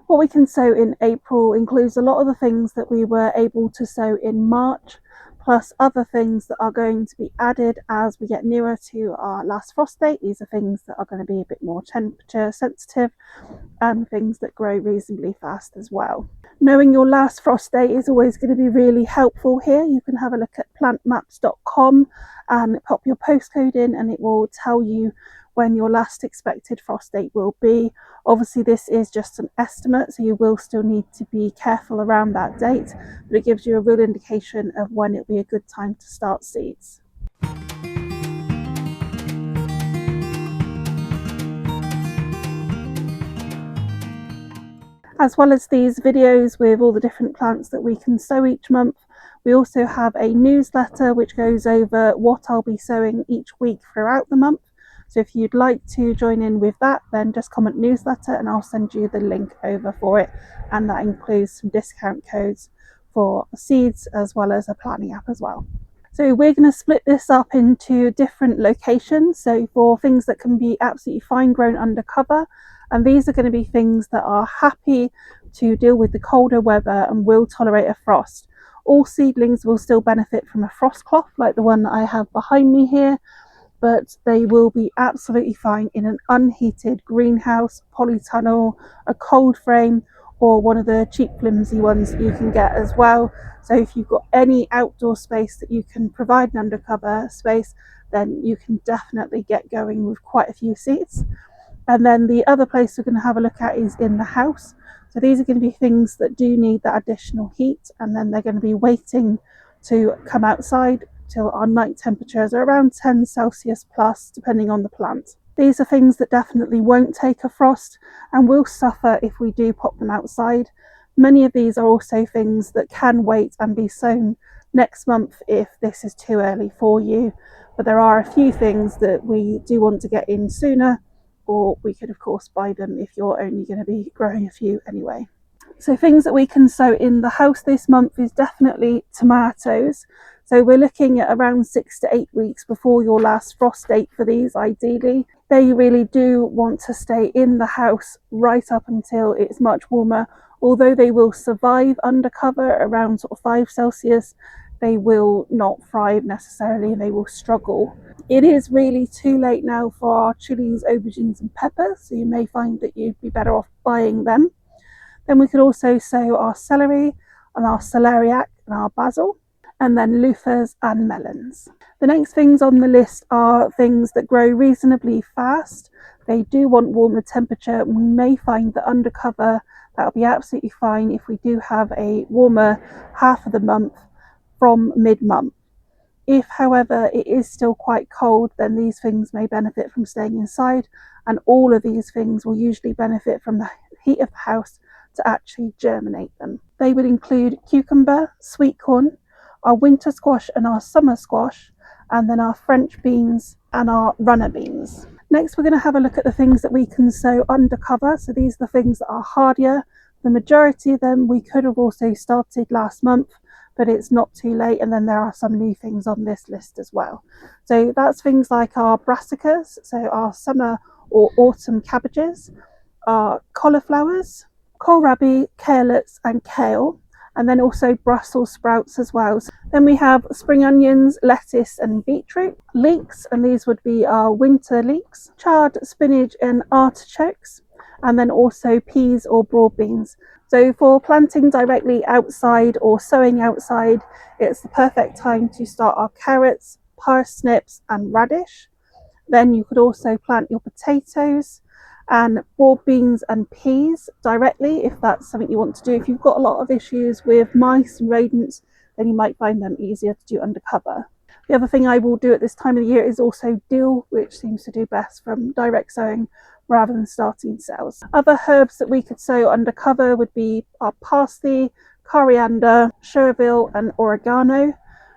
What we can sow in April includes a lot of the things that we were able to sow in March, plus other things that are going to be added as we get nearer to our last frost date. These are things that are going to be a bit more temperature sensitive and things that grow reasonably fast as well. Knowing your last frost date is always going to be really helpful here. You can have a look at plantmaps.com and pop your postcode in, and it will tell you when your last expected frost date will be. Obviously, this is just an estimate, so you will still need to be careful around that date, but it gives you a real indication of when it'll be a good time to start seeds. As well as these videos with all the different plants that we can sow each month, we also have a newsletter which goes over what I'll be sowing each week throughout the month. So if you'd like to join in with that, then just comment newsletter and I'll send you the link over for it. And that includes some discount codes for seeds as well as a planning app as well. So we're going to split this up into different locations. So for things that can be absolutely fine grown under cover, and these are going to be things that are happy to deal with the colder weather and will tolerate a frost. All seedlings will still benefit from a frost cloth like the one that I have behind me here, but they will be absolutely fine in an unheated greenhouse, polytunnel, a cold frame, or one of the cheap flimsy ones that you can get as well. So if you've got any outdoor space that you can provide an undercover space, then you can definitely get going with quite a few seeds. And then the other place we're going to have a look at is in the house. So these are going to be things that do need that additional heat, and then they're going to be waiting to come outside till our night temperatures are around 10 Celsius plus, depending on the plant. These are things that definitely won't take a frost and will suffer if we do pop them outside. Many of these are also things that can wait and be sown next month if this is too early for you. But there are a few things that we do want to get in sooner, or we could of course buy them if you're only going to be growing a few anyway. So things that we can sow in the house this month is definitely tomatoes. So we're looking at around 6 to 8 weeks before your last frost date for these ideally. They really do want to stay in the house right up until it's much warmer. Although they will survive under cover around sort of 5 Celsius, they will not thrive necessarily and they will struggle. It is really too late now for our chilies, aubergines and peppers, so you may find that you'd be better off buying them. Then we could also sow our celery and our celeriac and our basil, and then loofahs and melons. The next things on the list are things that grow reasonably fast. They do want warmer temperature, and we may find that under cover that'll be absolutely fine if we do have a warmer half of the month from mid-month. If, however, it is still quite cold, then these things may benefit from staying inside, and all of these things will usually benefit from the heat of the house to actually germinate them. They would include cucumber, sweet corn, our winter squash and our summer squash, and then our French beans and our runner beans. Next, we're going to have a look at the things that we can sow under cover. So these are the things that are hardier. The majority of them we could have also started last month, but it's not too late. And then there are some new things on this list as well. So that's things like our brassicas, so our summer or autumn cabbages, our cauliflowers, kohlrabi, carrots and kale, and then also Brussels sprouts as well. Then we have spring onions, lettuce and beetroot, leeks, and these would be our winter leeks, chard, spinach and artichokes, and then also peas or broad beans. So for planting directly outside or sowing outside, it's the perfect time to start our carrots, parsnips and radish. Then you could also plant your potatoes and broad beans and peas directly if that's something you want to do. If you've got a lot of issues with mice and rodents, then you might find them easier to do under cover. The other thing I will do at this time of the year is also dill, which seems to do best from direct sowing rather than starting cells. Other herbs that we could sow under cover would be our parsley, coriander, chervil and oregano.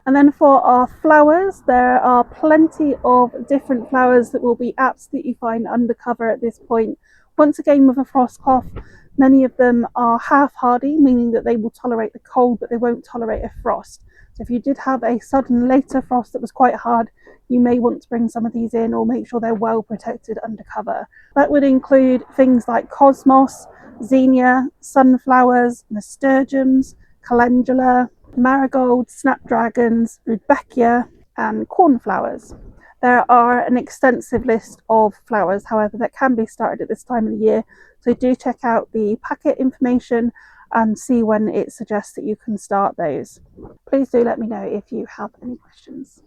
And then for our flowers, there are plenty of different flowers that will be absolutely fine under cover at this point. Once again, with a frost cloth, Many of them are half hardy, meaning that they will tolerate the cold but they won't tolerate a frost. So if you did have a sudden later frost that was quite hard, you may want to bring some of these in or make sure they're well protected under cover. That would include things like cosmos, zinnia, sunflowers, nasturtiums, calendula, marigolds, snapdragons, rudbeckia, and cornflowers. There are an extensive list of flowers, however, that can be started at this time of the year, so do check out the packet information and see when it suggests that you can start those. Please do let me know if you have any questions.